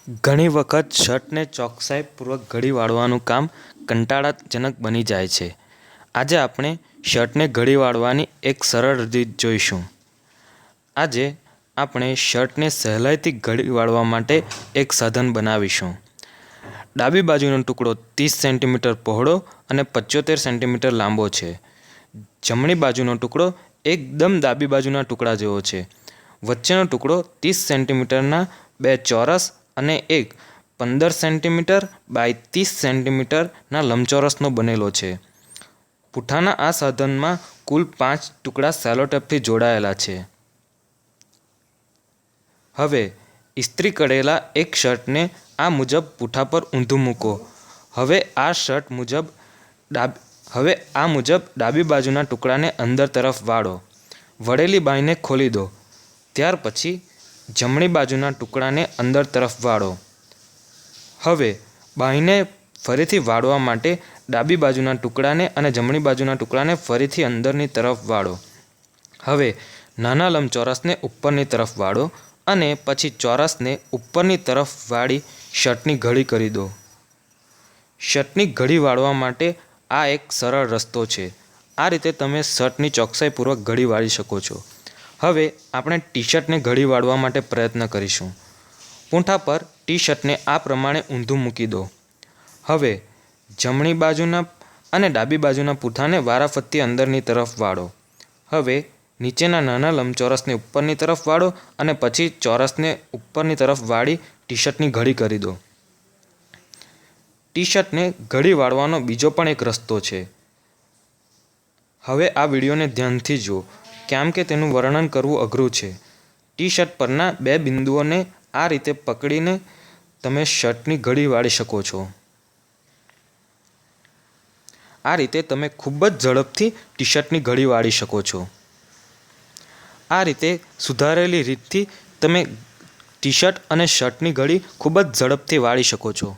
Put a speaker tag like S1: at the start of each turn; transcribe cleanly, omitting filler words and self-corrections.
S1: ઘણી વખત શર્ટને ચોકસાઈપૂર્વક ઘડી વાળવાનું કામ કંટાળાજનક બની જાય છે. આજે આપણે શર્ટને ઘડી વાળવાની એક સરળ રીત જોઈશું. આજે આપણે શર્ટને સહેલાઈથી ઘડી વાળવા માટે એક સાધન બનાવીશું. ડાબી બાજુનો ટુકડો 30 સેન્ટીમીટર પહોળો અને 75 સેન્ટીમીટર લાંબો છે. જમણી બાજુનો ટુકડો એકદમ ડાબી બાજુના ટુકડા જેવો છે. વચ્ચેનો ટુકડો 30 સેન્ટીમીટરના બે ચોરસ અને એક 15 સેન્ટીમીટર બાય 30 સેન્ટીમીટરના લંબચોરસનો બનેલો છે. પૂંઠાના આ સાધનમાં કુલ 5 ટુકડા સેલોટેપથી જોડાયેલા છે. હવે ઇસ્ત્રી કરેલા એક શર્ટને આ મુજબ પૂંઠા પર ઊંધું મૂકો. હવે આ મુજબ ડાબી બાજુના ટુકડાને અંદર તરફ વાળો. વળેલી બાંયને ખોલી દો. ત્યાર પછી જમણી બાજુના ટુકડાને અંદર તરફ વાળો. હવે બાંયને ફરીથી વાળવા માટે ડાબી બાજુના ટુકડાને અને જમણી બાજુના ટુકડાને ફરીથી અંદરની તરફ વાળો. હવે નાના લંબચોરસને ઉપરની તરફ વાળો અને પછી ચોરસને ઉપરની તરફ વાળી શર્ટની ઘડી કરી દો. શર્ટની ઘડી વાળવા માટે આ એક સરળ રસ્તો છે. આ રીતે તમે શર્ટની ચોકસાઈપૂર્વક ઘડી વાળી શકો છો. હવે આપણે ટી-શર્ટને ઘડી વાળવા માટે પ્રયત્ન કરીશું. પૂંઠા પર ટી-શર્ટને આ પ્રમાણે ઊંધું મૂકી દો. હવે જમણી બાજુના અને ડાબી બાજુના પૂંઠાને વારાફરતી અંદરની તરફ વાળો. હવે નીચેના નાના લંબચોરસને ઉપરની તરફ વાળો અને પછી ચોરસને ઉપરની તરફ વાળી ટી-શર્ટની ઘડી કરી દો. ટી-શર્ટને ઘડી વાળવાનો બીજો પણ એક રસ્તો છે. હવે આ વિડીયોને ધ્યાનથી જુઓ, કેમ કે તેનું વર્ણન કરવું અઘરું છે. ટી-શર્ટ પરના બે બિંદુઓને આ રીતે પકડીને તમે શર્ટની ઘડી વાળી શકો છો. આ રીતે તમે ખૂબ જ ઝડપથી ટી-શર્ટની ઘડી વાળી શકો છો. આ રીતે સુધારેલી રીતથી તમે ટી-શર્ટ અને શર્ટની ઘડી ખૂબ જ ઝડપથી વાળી શકો છો.